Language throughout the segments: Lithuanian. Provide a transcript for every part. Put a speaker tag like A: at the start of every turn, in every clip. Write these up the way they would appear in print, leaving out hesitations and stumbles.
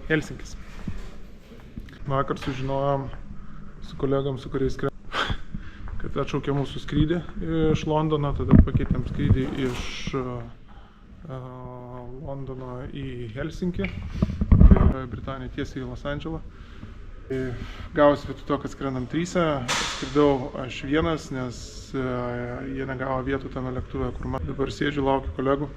A: Helsinkis. Vakar sužinojom su kolegom, su kuriais kad atšaukė mūsų skrydį iš Londono, tada pakeitėm skrydį iš Londono į Helsinkį, tai Britanija tiesiai į Los Andželą. Gavosi vietoj to, kad skrendam tryse, skridau aš vienas, nes jie negavo vietų tame lėktuve, kur man dabar sėdžiu, laukiu kolegų,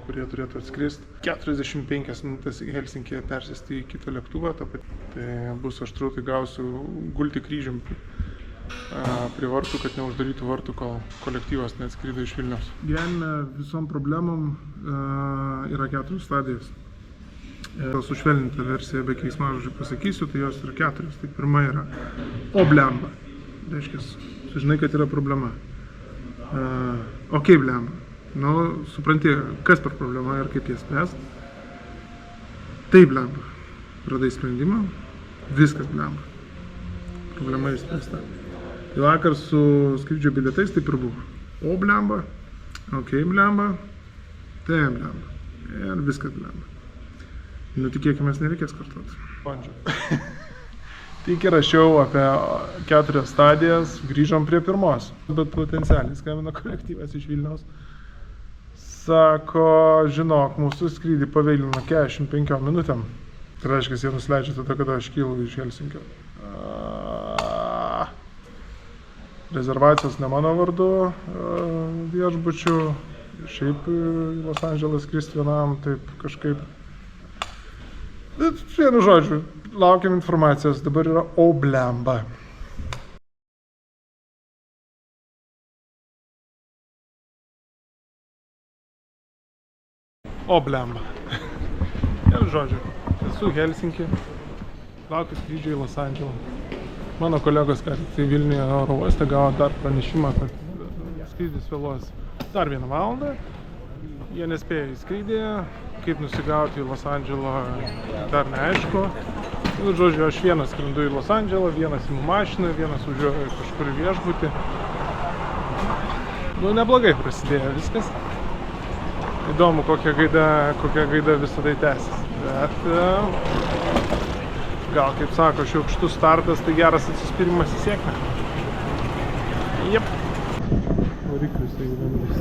A: kurie turėtų atskristi. 45 minutės į Helsinkį persėsti į kitą lėktuvą, tai bus aštru, tai gausiu gulti kryžium prie vartų, kad neuždarytų vartų, kol kolektyvas neatskrido iš Vilniaus. Gyvenime visom problemom yra 4 stadijos. Sušvelninta versija be keiksmažodžių pasakysiu, tai jos yra 4. Tai pirma yra o blemba. Reiškia, sužinai, kad yra problema. Okei, blemba. Nu, supranti, kas per problema ir kaip jas spręst. Tai blemba. Radai sprendimą, viskas blemba. Problema išspręsta. Tai vakar su skrydžio bilietais taip ir buvo. O blemba, okei blemba, tai blemba. Ir viskas blemba. Nu, tikėkime, nereikės kartuoti. Tik rašiau apie 4 stadijas, grįžom prie 1, bet potencialiai skambino kolektyvas iš Vilniaus. Sako, žinok, mūsų skrydį pavėlino 45 minutėm. Tai reiškia, jie nusileidžia tada, kada aš kylu iš Helsinkio. Rezervacijos ne mano vardu viešbučių. Šiaip į Los Andželą skristi vienam, taip kažkaip. Vienu žodžiu, laukiam informacijos, dabar yra o blemba. O blemba. Vienu žodžiu, esu Helsinkį, laukiu skrydžio į Los Andželą. Mano kolegos, kad tai Vilniuje oro uoste gavo dar pranešimą, kad skrydis vėluos dar 1 valandą. Jie nespėjo į skrydį, kaip nusigauti į Los Andželą dar neaišku. Žodžiu, aš vienas skrendu į Los Andželą, vienas imu mašiną, vienas važiuoju kažkur į viešbutį. Nu, neblogai prasidėjo viskas. Įdomu, kokia gaida visą tai tęsis. Bet gal, kaip sako, šiukštus startas, tai geras atsispyrimas į sėkmę. Jep. Variklius tai įdomus.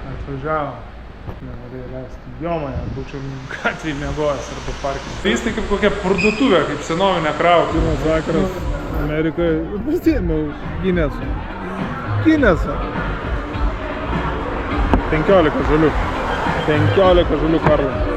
A: Atvažiavo, nenorėjo leisti jomoje, būčiau gatvėje miegojęs arba parkinge. Tai jis tai kaip kokia parduotuvė, kaip senovinė krauja. Pirmas vakaras Amerikoje, pasiėmiau Ginesą. 15 žalių. 15 žalių karvų.